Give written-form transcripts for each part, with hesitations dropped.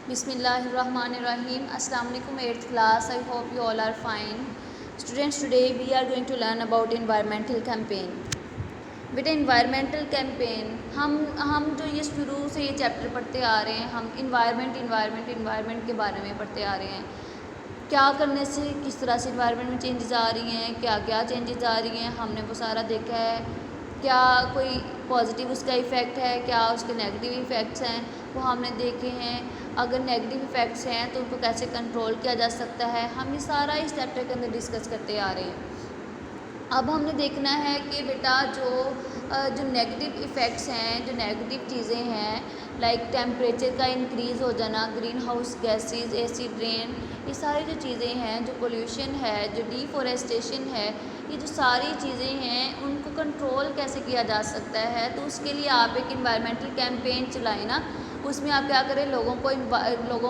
Bismillahirrahmanirrahim. Assalamu alaikum 8th class. I hope you all are fine. Students, today we are going to learn about environmental campaign. बेटा environmental campaign हम जो ये शुरू से ये chapter पढ़ते आ रहे हैं, हम environment के बारे में पढ़ते आ रहे हैं। क्या करने से किस तरह से environment में चेंजेस आ रही हैं, क्या क्या चेंजेस आ रही हैं, हमने वो सारा देखा है। क्या कोई पॉजिटिव उसका इफ़ेक्ट है, क्या उसके नेगेटिव इफ़ेक्ट्स हैं, वो हमने देखे हैं। अगर नेगेटिव इफ़ेक्ट्स हैं तो उनको कैसे कंट्रोल किया जा सकता है, हम ये सारा इस चैप्टर के अंदर डिस्कस करते आ रहे हैं। अब हमने देखना है कि बेटा जो नेगेटिव इफ़ेक्ट्स हैं, जो नेगेटिव चीज़ें हैं, लाइक टेम्परेचर का इंक्रीज़ हो जाना, green house gases, acid rain, ये सारी जो चीज़ें हैं, जो पोल्यूशन है, जो डिफॉरेस्टेशन है, ये जो सारी चीज़ें हैं उनको कंट्रोल कैसे किया जा सकता है। तो उसके लिए आप एक इन्वायरमेंटल कैंपेन चलाएं ना। उसमें आप क्या करें, लोगों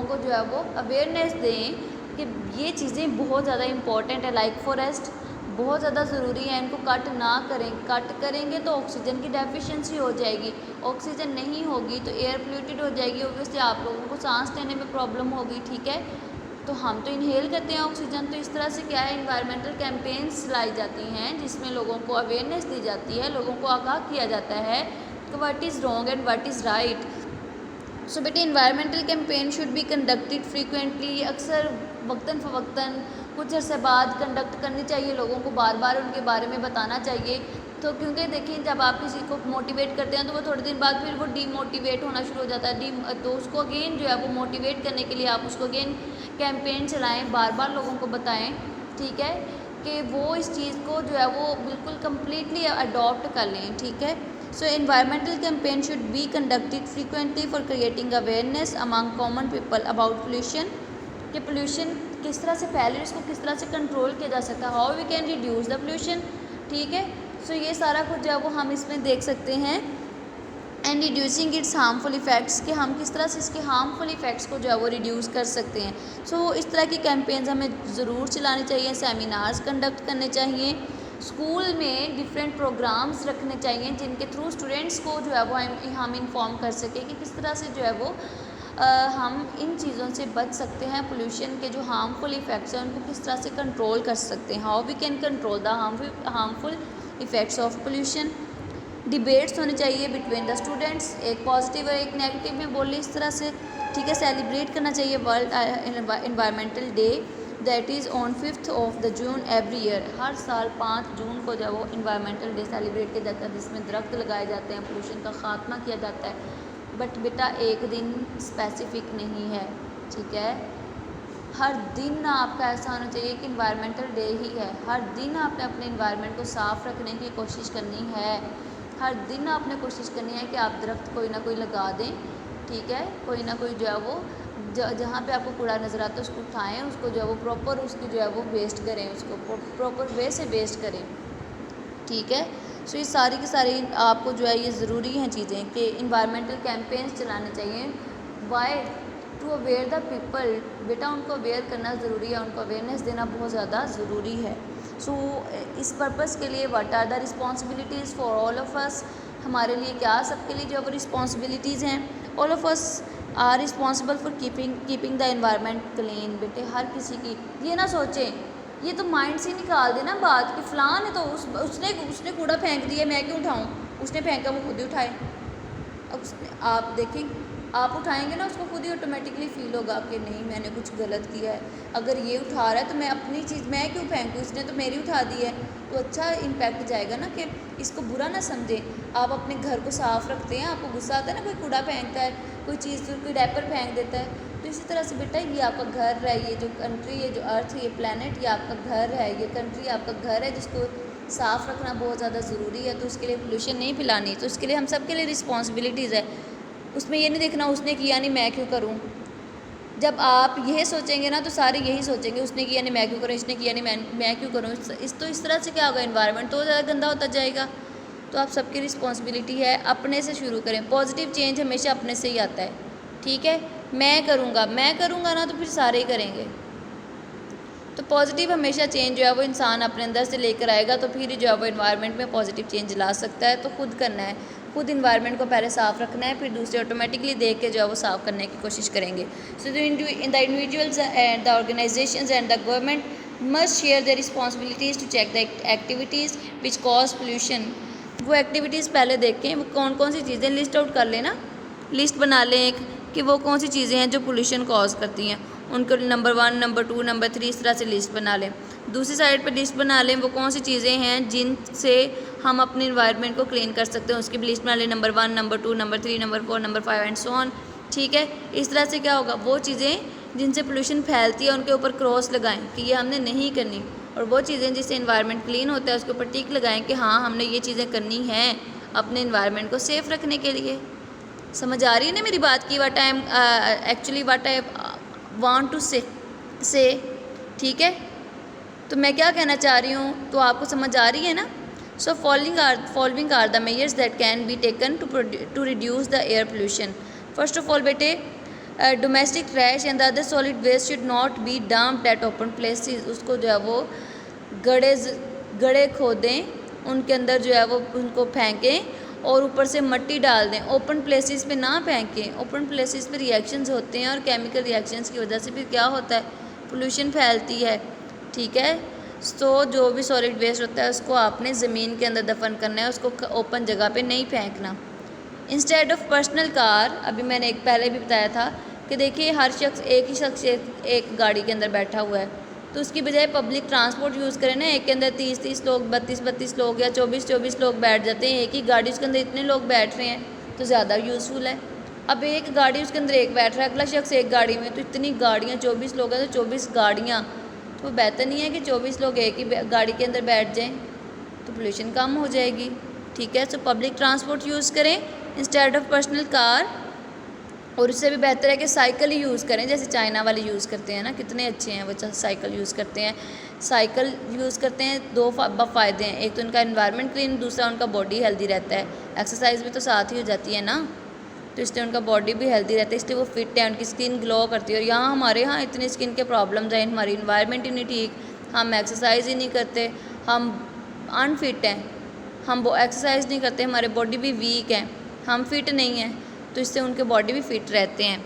को जो है वो अवेयरनेस दें कि ये चीज़ें बहुत ज़्यादा इम्पॉर्टेंट है। लाइक फॉरेस्ट बहुत ज़्यादा ज़रूरी है, इनको कट ना करें। कट करेंगे तो ऑक्सीजन की डेफिशिएंसी हो जाएगी, ऑक्सीजन नहीं होगी तो एयर पोल्यूटेड हो जाएगी, ऑब्वियसली आप लोगों को सांस लेने में प्रॉब्लम होगी। ठीक है, तो हम तो इनहेल करते हैं ऑक्सीजन। तो इस तरह से क्या है, इन्वायरमेंटल कैंपेन्स चलाई जाती हैं जिसमें लोगों को अवेयरनेस दी जाती है, लोगों को आगाह किया जाता है कि what is wrong and what is right. So बेटे environmental campaign should be conducted frequently, अक्सर वक्तन फ़वक्तन कुछ अर्से बाद कंडक्ट करनी चाहिए, लोगों को बार बार उनके बारे में बताना चाहिए। तो क्योंकि देखिए, जब आप किसी को मोटिवेट करते हैं तो वो थोड़े दिन बाद फिर वो डीमोटिवेट होना शुरू हो जाता है। तो उसको अगेन जो है वो मोटिवेट करने के लिए आप उसको अगेन कैंपेन चलाएं, बार बार लोगों को बताएं, ठीक है, कि वो इस चीज़ को जो है वो बिल्कुल कम्प्लीटली अडॉप्ट कर लें। ठीक है, सो environmental campaign should be conducted frequently for creating awareness among common people about pollution, कि पोल्यूशन किस तरह से फैले, इसको किस तरह से कंट्रोल किया जा सकता है, how we can reduce the pollution. ठीक है, सो ये सारा कुछ जो है वो हम इसमें देख सकते हैं। And reducing it's harmful effects, कि हम किस तरह से इसके हार्मफुल इफ़ेक्ट्स को जो है वो रिड्यूस कर सकते हैं। सो इस तरह की कैंपेन्स हमें ज़रूर चलाने चाहिए, सेमिनार्स कंडक्ट करने चाहिए, स्कूल में डिफरेंट प्रोग्राम्स रखने चाहिए जिनके थ्रू स्टूडेंट्स को जो है वो हम इन्फॉर्म कर सकें कि किस तरह से जो है वो हम इन चीज़ों से बच सकते हैं। पोल्यूशन के जो हार्मफुल इफ़ेक्ट्स हैं उनको किस तरह से कंट्रोल कर सकते हैं, how we can control the harmful effects of pollution. Debates होने चाहिए बिटवीन द स्टूडेंट्स, एक पॉजिटिव और एक नेगेटिव में बोले इस तरह से। ठीक है, सेलिब्रेट करना चाहिए world environmental day, that is on 5th of June every year. हर साल 5 जून को जब वो इन्वायरमेंटल डे सेलिब्रेट किया जाता है जिसमें दरख्त लगाए जाते हैं, पोल्यूशन का ख़ात्मा किया जाता है। बट बेटा एक दिन स्पेसिफिक नहीं है, ठीक है, हर दिन आपका ऐसा होना चाहिए कि इन्वायरमेंटल डे ही है। हर दिन आपने अपने इन्वायरमेंट को साफ़ रखने की कोशिश करनी है, हर दिन आपने कोशिश करनी है कि आप दरख्त कोई ना कोई लगा दें। ठीक है, कोई ना कोई जो है वो जहाँ पे आपको कूड़ा नज़र आता है उसको उठाएं, उसको जो है वो प्रॉपर उसकी जो है वो वेस्ट करें, उसको प्रॉपर वे से वेस्ट करें। ठीक है, सो ये सारी की सारी आपको जो है ये ज़रूरी हैं चीज़ें कि इन्वायरमेंटल कैंपेन्स चलाने चाहिए। Why to aware the people, बेटा उनको अवेयर करना ज़रूरी है, उनको अवेयरनेस देना बहुत ज़्यादा ज़रूरी है। सो इस पर्पज़ के लिए what are the responsibilities for all of us, हमारे लिए क्या सबके लिए जो है रिस्पॉन्सिबिलिटीज़ हैं। All of us are responsible for keeping the environment clean. बेटे हर किसी की, ये ना सोचें, ये तो माइंड से निकाल देना बात कि फ़लाँ ने तो उसने कूड़ा फेंक दिया, मैं क्यों उठाऊँ, उसने फेंका वो खुद ही उठाए। अब आप देखें, आप उठाएंगे ना उसको खुद ही ऑटोमेटिकली फ़ील होगा कि नहीं मैंने कुछ गलत किया है। अगर ये उठा रहा है तो मैं अपनी चीज़ मैं क्यों फेंकूँ, इसने तो मेरी उठा दी है, तो अच्छा इम्पैक्ट जाएगा ना, कि इसको बुरा ना समझें। आप अपने घर को साफ़ रखते हैं, आपको गुस्सा आता है ना, कोई कूड़ा फेंकता है, कोई चीज़ कोई डायपर फेंक देता है, तो इसी तरह से बेटा ये आपका घर है, ये जो कंट्री, ये जो अर्थ, ये प्लेनेट, ये आपका घर है, ये कंट्री आपका घर है जिसको साफ़ रखना बहुत ज़्यादा ज़रूरी है। तो उसके लिए पोल्यूशन नहीं फैलानी, तो उसके लिए हम सब के लिए रिस्पॉन्सिबिलिटीज़ है। उसमें ये नहीं देखना उसने किया नहीं मैं क्यों करूं। जब आप यह सोचेंगे ना तो सारे यही सोचेंगे उसने किया नहीं मैं क्यों करूं, इसने किया नहीं मैं क्यों करूं। इस तरह से क्या होगा, एनवायरनमेंट तो ज़्यादा गंदा होता जाएगा। तो आप सबकी रिस्पॉन्सिबिलिटी है, अपने से शुरू करें। पॉजिटिव चेंज हमेशा अपने से ही आता है। ठीक है, मैं करूँगा ना तो फिर सारे ही करेंगे। तो पॉजिटिव हमेशा चेंज जो है वो इंसान अपने अंदर से लेकर आएगा, तो फिर जो है वो एनवायरनमेंट में पॉजिटिव चेंज ला सकता है। तो खुद करना है, खुद इन्वायरमेंट को पहले साफ़ रखना है, फिर दूसरे ऑटोमेटिकली देख के जो है वो साफ़ करने की कोशिश करेंगे। So the individuals and the organisations and the government must share their responsibilities to check the activities which cause pollution. वो एक्टिविटीज़ पहले देखें, वो कौन कौन सी चीज़ें लिस्ट आउट कर लेना, लिस्ट बना लें एक कि वो कौन सी चीज़ें हैं जो पोल्यूशन कॉज करती हैं, उनको नंबर 1, नंबर 2, नंबर 3 इस तरह से लिस्ट बना लें। दूसरी साइड पर लिस्ट बना लें वो कौन सी चीज़ें हैं जिनसे हम अपने इन्वायरमेंट को क्लीन कर सकते हैं, उसकी भी लिस्ट बना लें, number 1, number 2, number 3, number 4, number 5 and so on. ठीक है, इस तरह से क्या होगा, वो चीज़ें जिनसे पोल्यूशन फैलती है उनके ऊपर क्रॉस लगाएं कि ये हमने नहीं करनी, और वो चीज़ें जिससे इन्वायरमेंट क्लीन होता है उसके ऊपर टिक लगाएं कि हाँ हमने ये चीज़ें करनी हैं अपने इन्वायरमेंट को सेफ़ रखने के लिए। समझ आ रही है ना मेरी बात की? व्हाट आई वांट टू से ठीक है, तो मैं क्या कहना चाह रही हूँ, तो आपको समझ आ रही है ना? So following are the measures that can be taken to reduce the air pollution. First of all बेटे, domestic trash and the other solid waste should not be dumped at open places. उसको जो है वो गड्ढे खोदें, उनके अंदर जो है वो उनको फेंकें और ऊपर से मिट्टी डाल दें। ओपन प्लेसेस पे ना फेंकें, ओपन प्लेसेस पे रिएक्शंस होते हैं और केमिकल रिएक्शंस की वजह से फिर क्या होता है, पोल्यूशन फैलती है। ठीक है, तो जो भी सॉलिड वेस्ट होता है उसको आपने ज़मीन के अंदर दफन करना है, उसको ओपन जगह पे नहीं फेंकना। इंस्टेड ऑफ पर्सनल कार, अभी मैंने एक पहले भी बताया था कि देखिए हर शख्स एक गाड़ी के अंदर बैठा हुआ है, तो उसकी बजाय पब्लिक ट्रांसपोर्ट यूज़ करें ना। एक के अंदर 30-30 लोग, 32-32 लोग या 24-24 लोग बैठ जाते हैं, एक ही गाड़ी उसके अंदर इतने लोग बैठ रहे हैं तो ज़्यादा यूज़फुल है। अब एक गाड़ी उसके अंदर एक बैठ रहा है, अगला शख्स एक गाड़ी में, तो इतनी गाड़ियाँ, 24 लोग हैं तो 24 गाड़ियाँ, तो बेहतर नहीं है कि 24 लोग एक ही गाड़ी के अंदर बैठ जाएं, तो पोल्यूशन कम हो जाएगी। ठीक है, सो पब्लिक ट्रांसपोर्ट यूज़ करें इंस्टेड ऑफ पर्सनल कार, और उससे भी बेहतर है कि साइकिल ही यूज़ करें, जैसे चाइना वाले यूज़ करते हैं ना, कितने अच्छे हैं वो साइकिल यूज़ करते हैं। साइकिल यूज़ करते हैं, दो फ़ायदे हैं, एक तो उनका एनवायरनमेंट क्लीन, दूसरा उनका बॉडी हेल्दी रहता है। एक्सरसाइज भी तो साथ ही हो जाती है ना, तो इसलिए उनका बॉडी भी हेल्दी रहता है, इसलिए वो फिट है, उनकी स्किन ग्लो करती है। और यहाँ हमारे यहाँ इतनी स्किन के प्रॉब्लम्स हैं, हमारी इन्वायरमेंट ही नहीं ठीक, हम एक्सरसाइज ही नहीं करते, हम अनफिट हैं, हम वो एक्सरसाइज नहीं करते, हमारे बॉडी भी वीक है, हम फिट नहीं हैं, तो इससे उनके बॉडी भी फिट रहते हैं।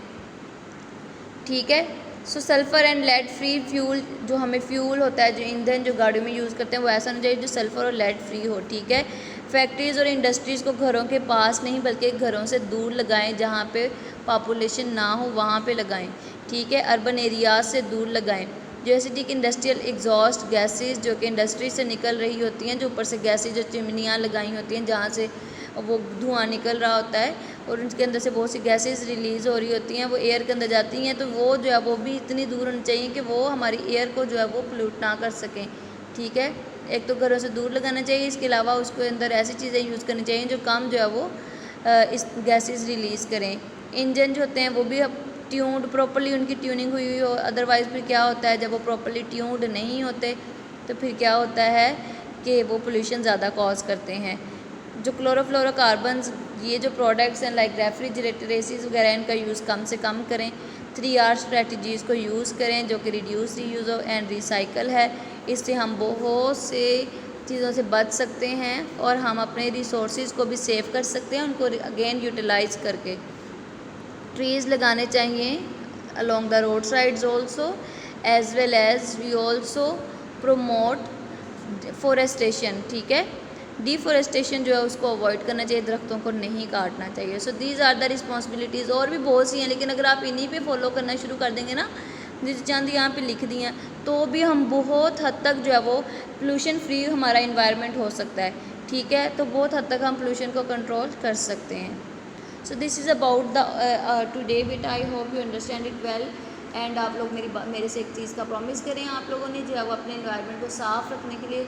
ठीक है, so sulphur and lead free fuel, जो हमें फ्यूल होता है, जो ईंधन जो गाड़ियों में यूज़ करते हैं, वो ऐसा नहीं चाहिए जो सल्फ़र और लेड फ्री हो। ठीक है, फैक्ट्रीज़ और इंडस्ट्रीज़ को घरों के पास नहीं बल्कि घरों से दूर लगाएं, जहाँ पे पॉपुलेशन ना हो वहाँ पे लगाएं। ठीक है, अर्बन एरियाज से दूर लगाएं। जैसे कि इंडस्ट्रियल एग्जॉस्ट गैसेस जो कि इंडस्ट्री से निकल रही होती हैं, जो ऊपर से गैसेज जो चिमनियाँ लगाई होती हैं जहाँ से वो धुआं निकल रहा होता है और उनके अंदर से बहुत सी गैसेस रिलीज़ हो रही होती हैं, वो एयर के अंदर जाती हैं, तो वो जो है वो भी इतनी दूर होनी चाहिए कि वो हमारी एयर को जो है वो पोल्यूट ना कर सकें। ठीक है, एक तो घरों से दूर लगाना चाहिए, इसके अलावा उसके अंदर ऐसी चीज़ें यूज़ करनी चाहिए जो कम जो है वो इस गैसेस रिलीज़ करें। इंजन जो होते हैं वो भी ट्यून्ड, प्रॉपर्ली उनकी ट्यूनिंग हुई हो, अदरवाइज़ फिर क्या होता है, जब वो प्रॉपर्ली ट्यून्ड नहीं होते तो फिर क्या होता है कि वो पोल्यूशन ज़्यादा कॉज करते हैं। जो क्लोरोफ्लोरोकार्बन्स, ये जो प्रोडक्ट्स हैं लाइक रेफ्रिजरेटर, एसीज वगैरह, इनका यूज़ कम से कम करें। 3R स्ट्रेटजीज़ को यूज़ करें जो कि रिड्यूस, रीयूज़ एंड रिसाइकल है। इससे हम बहुत से चीज़ों से बच सकते हैं और हम अपने रिसोर्सेज को भी सेव कर सकते हैं, उनको अगेन यूटिलाइज करके। ट्रीज़ लगाने चाहिए along the road sides also, as well as we also promote forestation। ठीक है, डिफॉरेस्टेशन जो है उसको अवॉइड करना चाहिए, दरख्तों को नहीं काटना चाहिए। So these are the responsibilities, और भी बहुत सी हैं, लेकिन अगर आप इन्हीं पे फॉलो करना शुरू कर देंगे ना, जिस चंद यहाँ पे लिख दी हैं, तो भी हम बहुत हद तक जो है वो पोल्यूशन फ्री हमारा इन्वायरमेंट हो सकता है। ठीक है, तो बहुत हद तक हम पोल्यूशन को कंट्रोल कर सकते हैं। सो this is about the today bit, I hope you understand it well. And आप लोग मेरे से एक चीज़ का प्रॉमिस करें, आप लोगों ने जो है वो अपने इन्वायरमेंट को साफ़ रखने के लिए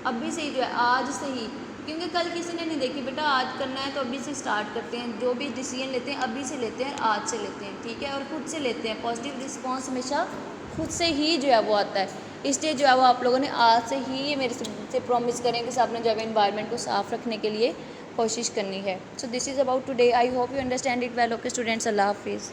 अभी से ही जो है, आज से ही, क्योंकि कल किसी ने नहीं देखी बेटा, आज करना है तो अभी से स्टार्ट करते हैं। जो भी डिसीजन लेते हैं अभी से लेते हैं, आज से लेते हैं। ठीक है, और खुद से लेते हैं। पॉजिटिव रिस्पांस हमेशा खुद से ही जो है वो आता है, इसलिए जो है वो आप लोगों ने आज से ही मेरे से प्रॉमिस करें कि आपने जो है इन्वायरमेंट को साफ़ रखने के लिए कोशिश करनी है। So this is about today, I hope you understand it well. Okay students, अल्लाह हाफिज़।